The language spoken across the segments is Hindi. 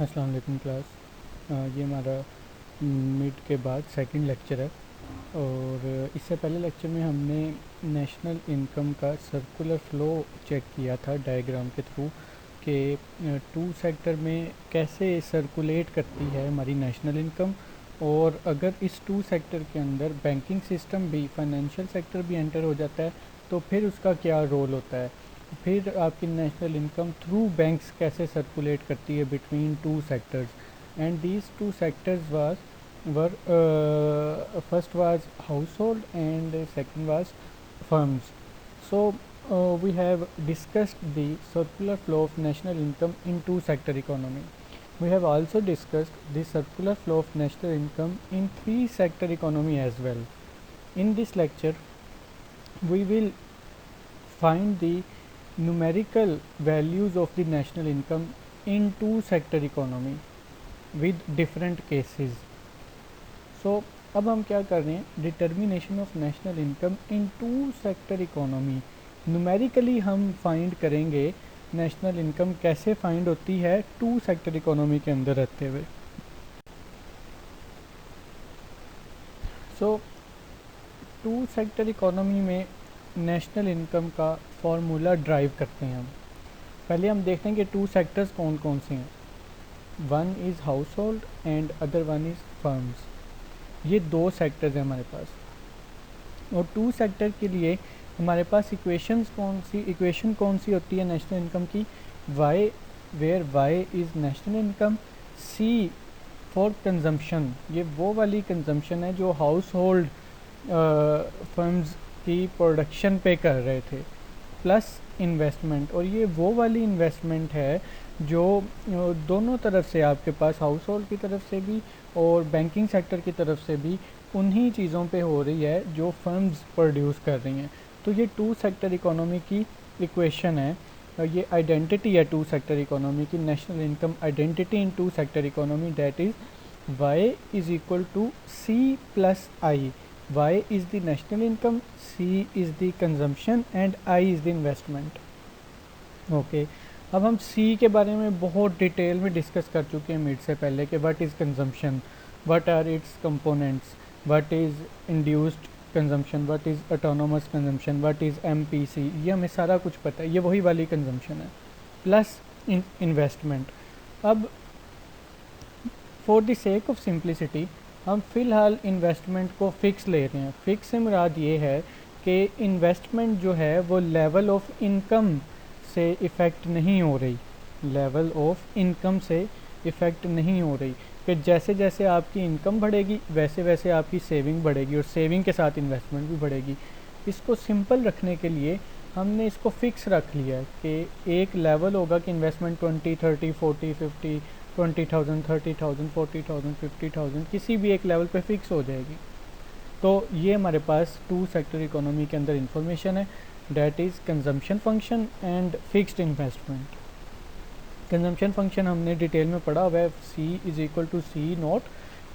अस्सलाम वालेकुम क्लास। ये हमारा मिड के बाद सेकंड लेक्चर है। और इससे पहले लेक्चर में हमने नेशनल इनकम का सर्कुलर फ़्लो चेक किया था डायग्राम के थ्रू कि टू सेक्टर में कैसे सर्कुलेट करती है हमारी नेशनल इनकम। और अगर इस टू सेक्टर के अंदर बैंकिंग सिस्टम भी, फाइनेंशियल सेक्टर भी एंटर हो जाता है तो फिर उसका क्या रोल होता है। फिर आपकी नेशनल इनकम थ्रू बैंक्स कैसे सर्कुलेट करती है between two sectors. And these two sectors was were first was house hold and second was firms. So we have discussed the circular flow of national income in two sector economy. We have also discussed the circular flow of national income in three sector economy as well. In this lecture we will find the numerical values of the national income in two sector economy with different cases. So अब हम क्या कर रहे हैं, determination of national income in two sector economy. Numerically हम फाइंड करेंगे नेशनल इनकम कैसे फाइंड होती है टू सेक्टर इकोनॉमी के अंदर रहते हुए। सो टू सेक्टर इकोनॉमी में नेशनल इनकम का फॉर्मूला ड्राइव करते हैं हम। पहले हम देखते हैं कि टू सेक्टर्स कौन कौन से हैं। One is house hold and other one is firms. ये दो सेक्टर्स हैं हमारे पास। और टू सेक्टर के लिए हमारे पास इक्वेशन कौन सी होती है नेशनल इनकम की। Y, where Y is national income. C for consumption, ये वो वाली कंजम्पशन है जो हाउस होल्ड फर्म्स की प्रोडक्शन पे कर रहे थे, प्लस इन्वेस्टमेंट, और ये वो वाली इन्वेस्टमेंट है जो दोनों तरफ से आपके पास हाउस होल्ड की तरफ से भी और बैंकिंग सेक्टर की तरफ से भी उन्हीं चीज़ों पे हो रही है जो फर्म्स प्रोड्यूस कर रही हैं। तो ये टू सेक्टर इकोनॉमी की इक्वेशन है, और ये आइडेंटिटी है टू सेक्टर इकोनॉमी की, national income identity in two sector economy, that is Y is equal to C plus I. Y is the national income, C is the consumption and I is the investment. Okay अब हम C के बारे में बहुत डिटेल में डिस्कस कर चुके हैं मिड से पहले कि what is consumption, what are its components, what is induced consumption, what is autonomous consumption, what is MPC, ये हमें सारा कुछ पता है, ये वही वाली कंजम्पशन है, प्लस इन्वेस्टमेंट। अब for the sake of simplicity हम फ़िलहाल इन्वेस्टमेंट को फ़िक्स ले रहे हैं। फ़िक्स से मुराद ये है कि इन्वेस्टमेंट जो है वो लेवल ऑफ इनकम से इफ़ेक्ट नहीं हो रही, लेवल ऑफ इनकम से इफ़ेक्ट नहीं हो रही, कि जैसे जैसे आपकी इनकम बढ़ेगी वैसे वैसे आपकी सेविंग बढ़ेगी और सेविंग के साथ इन्वेस्टमेंट भी बढ़ेगी। इसको सिंपल रखने के लिए हमने इसको फ़िक्स रख लिया है कि एक लेवल होगा कि इन्वेस्टमेंट 20, 30, 40, 50, 20,000, 30,000, 40,000, 50,000 किसी भी एक लेवल पे फिक्स हो जाएगी। तो ये हमारे पास टू सेक्टर इकोनॉमी के अंदर इंफॉर्मेशन है, that is consumption function and fixed investment. Consumption function हमने डिटेल में पढ़ा हुआ है, C is equal to C nought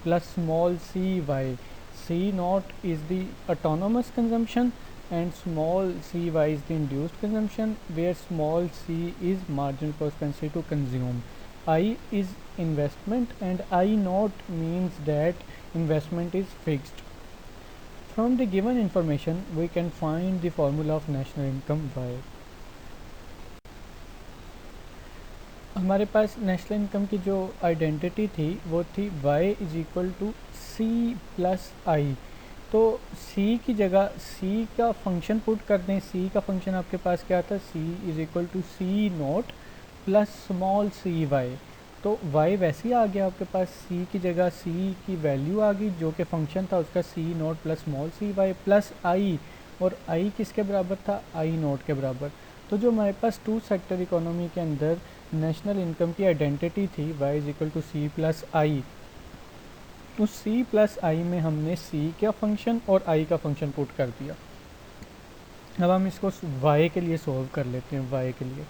plus small C Y. C nought is the autonomous consumption and small cy is the induced consumption, where small c is marginal propensity to consume. I is investment and I naught means that investment is fixed. From the given information we can find the formula of national income y. हमारे पास नेशनल इनकम की जो आइडेंटिटी थी वो थी y is equal to C plus I. तो C की जगह C का फंक्शन पुट कर दें। C का फंक्शन आपके पास क्या था, C is equal to C nought plus small C Y. तो Y वैसे ही आ गया आपके पास, C की जगह C की वैल्यू आ गई जो कि फंक्शन था उसका C nought plus small C Y plus I, और I किसके बराबर था, I नोट के बराबर। तो जो हमारे पास टू सेक्टर इकोनॉमी के अंदर नेशनल इनकम की आइडेंटिटी थी y is equal to C plus I, उस C प्लस आई में हमने C का फंक्शन और I का फंक्शन पुट कर दिया। अब हम इसको Y के लिए सॉल्व कर लेते हैं। Y के लिए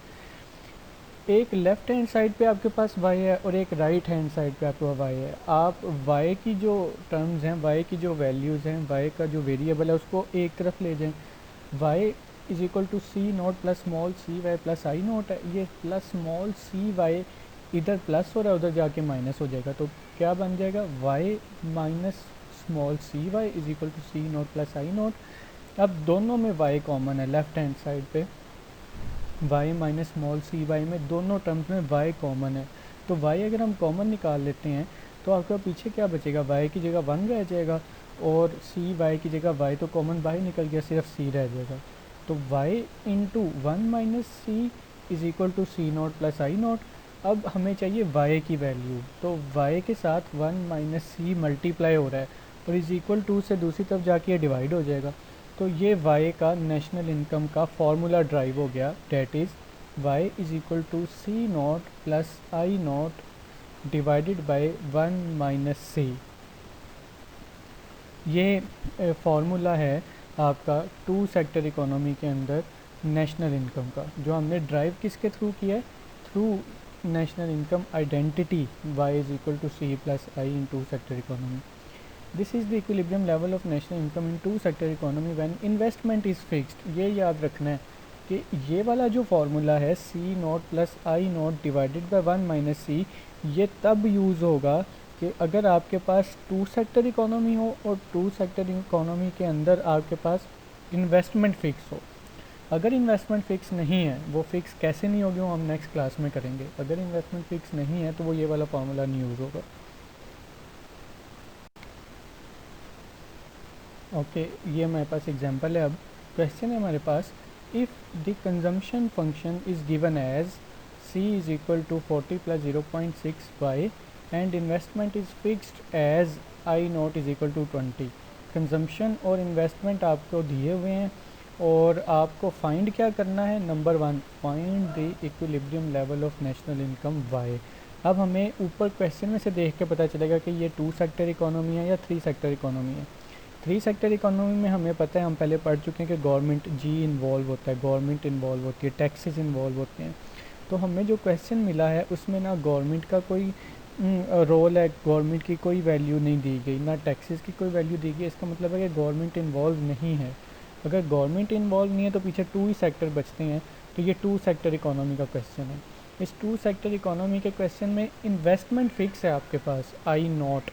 एक लेफ़्ट हैंड साइड पे आपके पास Y है और एक राइट हैंड साइड पे आपके पास Y है। आप Y की जो टर्म्स हैं, Y की जो वैल्यूज़ हैं, Y का जो वेरिएबल है उसको एक तरफ ले जाएं। Y is equal to C nought plus small C Y plus I nought है, ये प्लस स्मॉल सी वाई इधर प्लस हो रहा है, उधर जाके माइनस हो जाएगा, तो क्या बन जाएगा, y minus small C Y is equal to C nought plus I nought. अब दोनों में y कॉमन है, लेफ्ट हैंड साइड पे y minus small C Y में दोनों टर्म्स में y कॉमन है, तो y अगर हम कॉमन निकाल लेते हैं तो आपका पीछे क्या बचेगा, y की जगह 1 रह जाएगा, और सी वाई की जगह y तो कॉमन बाहर निकल गया, सिर्फ c रह जाएगा। तो y into 1 minus C is equal to C nought plus I nought. अब हमें चाहिए y की वैल्यू, तो y के साथ 1 माइनस सी मल्टीप्लाई हो रहा है और इज इक्वल टू से दूसरी तरफ जाके ये डिवाइड हो जाएगा। तो ये y का नेशनल इनकम का फॉर्मूला ड्राइव हो गया, that is y is equal to C not plus I not divided by 1 minus C. ये फार्मूला है आपका टू सेक्टर इकोनॉमी के अंदर नेशनल इनकम का, जो हमने ड्राइव किसके थ्रू किया है, through national income identity y is equal to C plus I in two sector economy. This is the equilibrium level of national income in two sector economy when investment is fixed. ये याद रखना है कि ये वाला जो फार्मूला है C not plus I not divided by 1 minus C, ये तब यूज़ होगा कि अगर आपके पास टू सेक्टर इकोनॉमी हो और टू सेक्टर इकोनॉमी के अंदर आपके पास इन्वेस्टमेंट फिक्स हो। अगर इन्वेस्टमेंट फिक्स नहीं है, वो फिक्स कैसे नहीं होगी वो हम नेक्स्ट क्लास में करेंगे। अगर इन्वेस्टमेंट फिक्स नहीं है तो वो ये वाला फार्मूला नहीं यूज़ होगा। ओके ये हमारे पास एग्जांपल है। अब क्वेश्चन है हमारे पास, if the consumption function is given as c is equal to 40 plus 0.6 y and investment is fixed as I not is equal to 20। Consumption और इन्वेस्टमेंट आपको दिए हुए हैं और आपको फाइंड क्या करना है, number 1 find the equilibrium level of national income y। अब हमें ऊपर क्वेश्चन में से देख के पता चलेगा कि ये टू सेक्टर इकोनॉमी है या थ्री सेक्टर इकोनॉमी है। थ्री सेक्टर इकोनॉमी में हमें पता है, हम पहले पढ़ चुके हैं कि गवर्नमेंट जी इन्वॉल्व होता है, गवर्नमेंट इन्वॉल्व होती है, टैक्सेस इन्वॉल्व होते हैं। तो हमें जो क्वेश्चन मिला है उसमें ना गवर्नमेंट का कोई रोल है, गवर्नमेंट की कोई वैल्यू नहीं दी गई, ना टैक्सेस की कोई वैल्यू दी गई। इसका मतलब है कि गवर्नमेंट इन्वॉल्व नहीं है। अगर गवर्नमेंट इन्वॉल्व नहीं है तो पीछे टू ही सेक्टर बचते हैं, तो ये टू सेक्टर इकोनॉमी का क्वेश्चन है। इस टू सेक्टर इकोनॉमी के क्वेश्चन में इन्वेस्टमेंट फिक्स है आपके पास, आई नॉट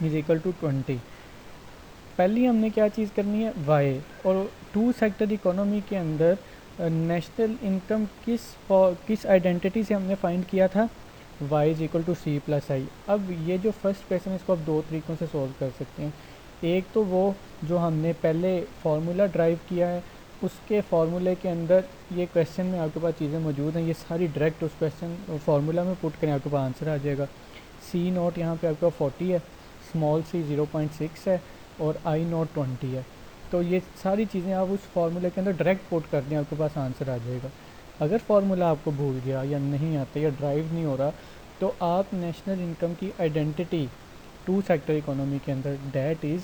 इज इक्वल टू 20। पहली हमने क्या चीज़ करनी है, वाई। और टू सेक्टर इकोनॉमी के अंदर नेशनल इनकम किस आइडेंटिटी से हमने फाइंड किया था, y is equal to C plus I. अब ये जो फर्स्ट क्वेश्चन है इसको आप दो तरीक़ों से सॉल्व कर सकते हैं। एक तो वो जो हमने पहले फार्मूला ड्राइव किया है उसके फार्मूले के अंदर ये क्वेश्चन में आपके पास चीज़ें मौजूद हैं, ये सारी डायरेक्ट उस क्वेश्चन फार्मूला में पुट करें, आपके पास आंसर आ जाएगा। सी नोट यहाँ पे आपका 40 है, स्मॉल सी 0.6 है और आई नोट 20 है। तो ये सारी चीज़ें आप उस फार्मूले के अंदर डायरेक्ट पुट कर दें, आपके पास आंसर आ जाएगा। अगर फार्मूला आपको भूल गया या नहीं आता या ड्राइव नहीं हो रहा तो आप नेशनल इनकम की आइडेंटिटी टू सेक्टर इकोनॉमी के अंदर that is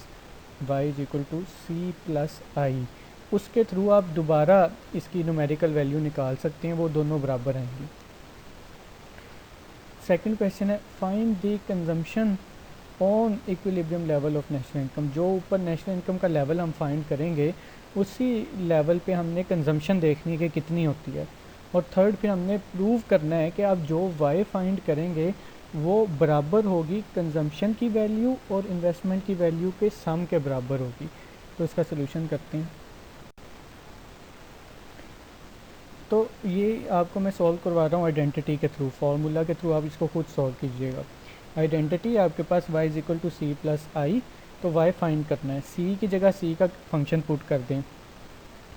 y is equal to C plus I, उसके थ्रू आप दोबारा इसकी न्यूमेरिकल वैल्यू निकाल सकते हैं, वो दोनों बराबर आएंगी। सेकंड क्वेश्चन है, find the consumption on equilibrium level of national income. जो ऊपर नेशनल इनकम का लेवल हम फाइंड करेंगे उसी लेवल पे हमने कंजम्पशन देखनी है कि कितनी होती है। और थर्ड फिर हमने प्रूव करना है कि आप जो y फाइंड करेंगे वो बराबर होगी कंजम्पशन की वैल्यू और इन्वेस्टमेंट की वैल्यू के सम के बराबर होगी। तो इसका सोल्यूशन करते हैं। तो ये आपको मैं सॉल्व करवा रहा हूँ आइडेंटिटी के थ्रू, फार्मूला के थ्रू आप इसको खुद सॉल्व कीजिएगा। आइडेंटिटी आपके पास y is equal to C plus I, तो y फाइंड करना है। c की जगह c का फंक्शन पुट कर दें।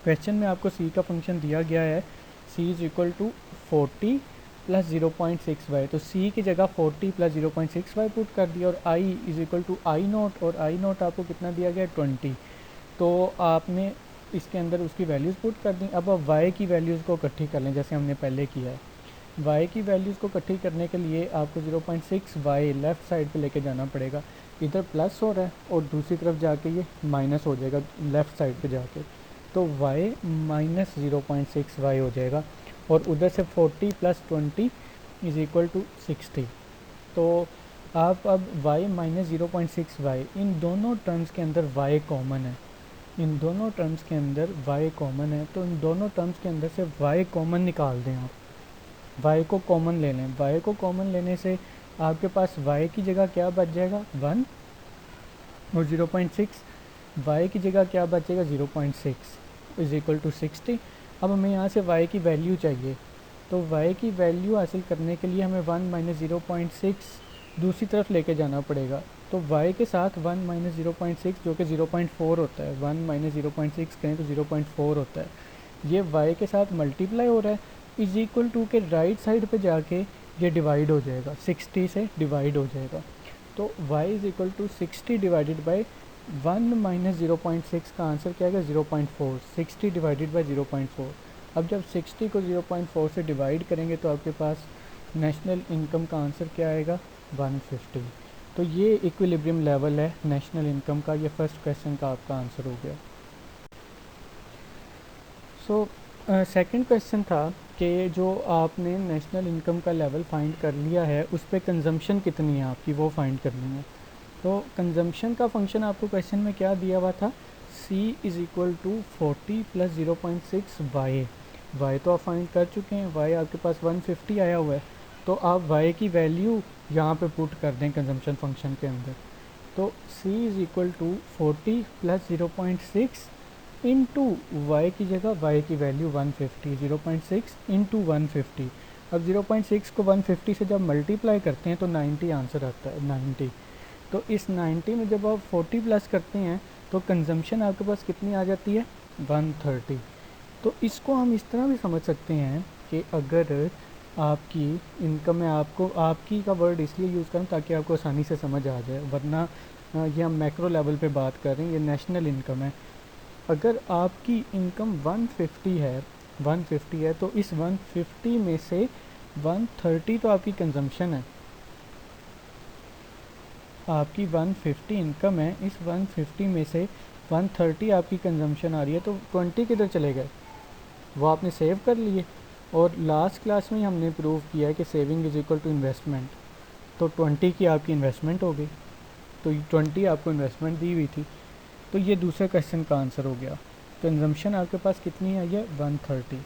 क्वेश्चन में आपको c का फंक्शन दिया गया है, c is equal to 40 plus 0.6 Y, तो c की जगह 40 प्लस 0.6 वाई पुट कर दिया और i is equal to I nought, और आई नोट आपको कितना दिया गया 20। तो आपने इसके अंदर उसकी वैल्यूज़ पुट कर दी। अब आप y की वैल्यूज़ को इकट्ठी कर लें जैसे हमने पहले किया है। y की वैल्यूज़ को इकट्ठी करने के लिए आपको 0.6 वाई लेफ़्ट साइड पे लेके जाना पड़ेगा। इधर प्लस हो रहा है और दूसरी तरफ जाके ये माइनस हो जाएगा लेफ़्ट साइड पे जाके, तो y माइनस 0.6 वाई हो जाएगा। और उधर से 40 प्लस 20 इज़ इक्वल टू 60। तो आप अब y माइनस 0.6 वाई, इन दोनों टर्म्स के अंदर y कॉमन है, इन दोनों टर्म्स के अंदर y कॉमन है, तो इन दोनों टर्म्स के अंदर से y कॉमन निकाल दें आप। y को कॉमन ले लें, y को कॉमन लेने से आपके पास y की जगह क्या बच जाएगा 1 और 0.6, y की जगह क्या बचेगा 0.6 इज इक्वल टू 60। अब हमें यहाँ से y की वैल्यू चाहिए, तो y की वैल्यू हासिल करने के लिए हमें 1 माइनस 0.6 दूसरी तरफ लेके जाना पड़ेगा। तो y के साथ 1 माइनस 0.6 जो कि 0.4 होता है, 1 माइनस 0.6 करें तो 0.4 होता है, ये y के साथ मल्टीप्लाई हो रहा है, इज इक्वल टू के राइट साइड पे जाके ये डिवाइड हो जाएगा, 60 से डिवाइड हो जाएगा। तो y is equal to 60 divided by 1 minus 0.6 का आंसर क्या आएगा 0.4, 60 डिवाइडेड बाई 0.4। अब जब 60 को 0.4 से डिवाइड करेंगे तो आपके पास नेशनल इनकम का आंसर क्या आएगा 150। तो ये इक्विलिब्रियम लेवल है नेशनल इनकम का। ये फर्स्ट क्वेश्चन का आपका आंसर हो गया। सो सेकंड क्वेश्चन था कि जो आपने नेशनल इनकम का लेवल फाइंड कर लिया है उस पर कंजम्पशन कितनी है आपकी वो फाइंड करनी है। तो कंजम्पशन का फंक्शन आपको क्वेश्चन में क्या दिया हुआ था, c is equal to 40 plus 0.6 y तो आप फाइंड कर चुके हैं, y आपके पास 150 आया हुआ है, तो आप y की वैल्यू यहाँ पे पुट कर दें कंजम्पशन फंक्शन के अंदर। तो c is equal to 40 plus 0.6 into Y की जगह y की वैल्यू 150, 0.6 इंटू 150। अब 0.6 को 150 से जब मल्टीप्लाई करते हैं तो 90 आंसर आता है, 90। तो इस 90 में जब आप 40 प्लस करते हैं तो कंजम्पशन आपके पास कितनी आ जाती है 130। तो इसको हम इस तरह भी समझ सकते हैं कि अगर आपकी इनकम में, आपको आपकी का वर्ड इसलिए यूज़ करें ताकि आपको आसानी से समझ आ जाए, वरना ये हम मैक्रो लेवल पे बात कर रहे हैं, ये नेशनल इनकम है। अगर आपकी इनकम 150 है तो इस 150 में से 130 तो आपकी कंजम्पशन है, आपकी 150 इनकम है, इस 150 में से 130 आपकी कंजम्पशन आ रही है, तो 20 किधर चले गए, वो आपने सेव कर लिए। और लास्ट क्लास में हमने प्रूव किया है कि saving is equal to investment, तो 20 की आपकी इन्वेस्टमेंट हो गई, तो 20 आपको इन्वेस्टमेंट दी हुई थी। तो ये दूसरे क्वेश्चन का आंसर हो गया। कंजम्पशन आपके पास कितनी आई है 130।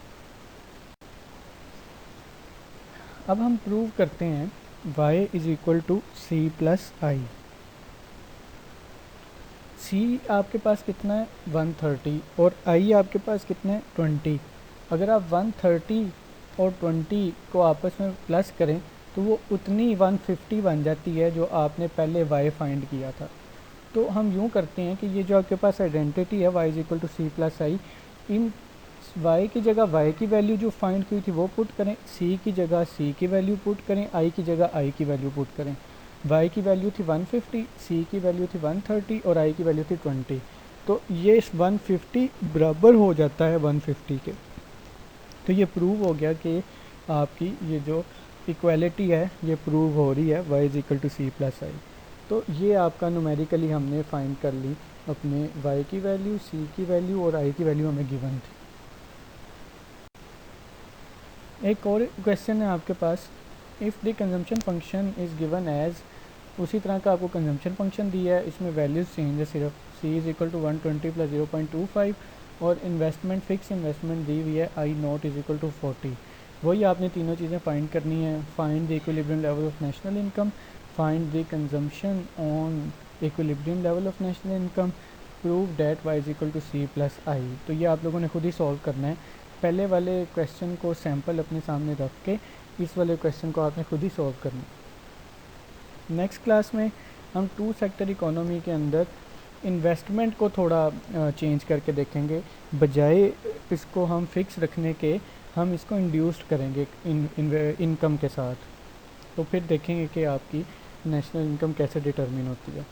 अब हम प्रूव करते हैं y is equal to C plus I. c आपके पास कितना है 130 और i आपके पास कितना है 20। अगर आप 130 और 20 को आपस में प्लस करें तो वो उतनी 150 बन जाती है जो आपने पहले y फाइंड किया था। तो हम यूँ करते हैं कि ये जो आपके पास आइडेंटिटी है y is equal to C plus I, इन y की जगह y की वैल्यू जो फाइंड की थी वो पुट करें, c की जगह c की वैल्यू पुट करें, i की जगह i की वैल्यू पुट करें। y की वैल्यू थी 150, c की वैल्यू थी 130 और i की वैल्यू थी 20। तो ये 150 बराबर हो जाता है 150 के। तो ये प्रूव हो गया कि आपकी ये जो इक्वालिटी है ये प्रूव हो रही है y is equal to C plus I. तो ये आपका न्यूमेरिकली हमने फाइंड कर ली, अपने y की वैल्यू, c की वैल्यू और i की वैल्यू हमें गिवन थी। एक और क्वेश्चन है आपके पास, if the consumption function is given as, उसी तरह का आपको कंजम्पशन फंक्शन दिया है, इसमें वैल्यूज़ चेंज है सिर्फ, c is equal to 120 plus 0.25 और इन्वेस्टमेंट फिक्स इन्वेस्टमेंट दी हुई है I not is equal to 40। वही आपने तीनों चीज़ें फाइंड करनी है, find the equilibrium level of national income, find the consumption on equilibrium level of national income, prove that y is equal to C plus I. तो ये आप लोगों ने खुद ही सॉल्व करना है। पहले वाले क्वेश्चन को सैम्पल अपने सामने रख के इस वाले क्वेश्चन को आपने खुद ही सॉल्व करना है। नेक्स्ट क्लास में हम टू सेक्टर इकोनॉमी के अंदर इन्वेस्टमेंट को थोड़ा चेंज करके देखेंगे, बजाय इसको हम फिक्स रखने के हम इसको इंड्यूस्ड करेंगे इनकम के साथ। तो फिर देखेंगे कि आपकी नेशनल इनकम कैसे डिटरमिन होती है।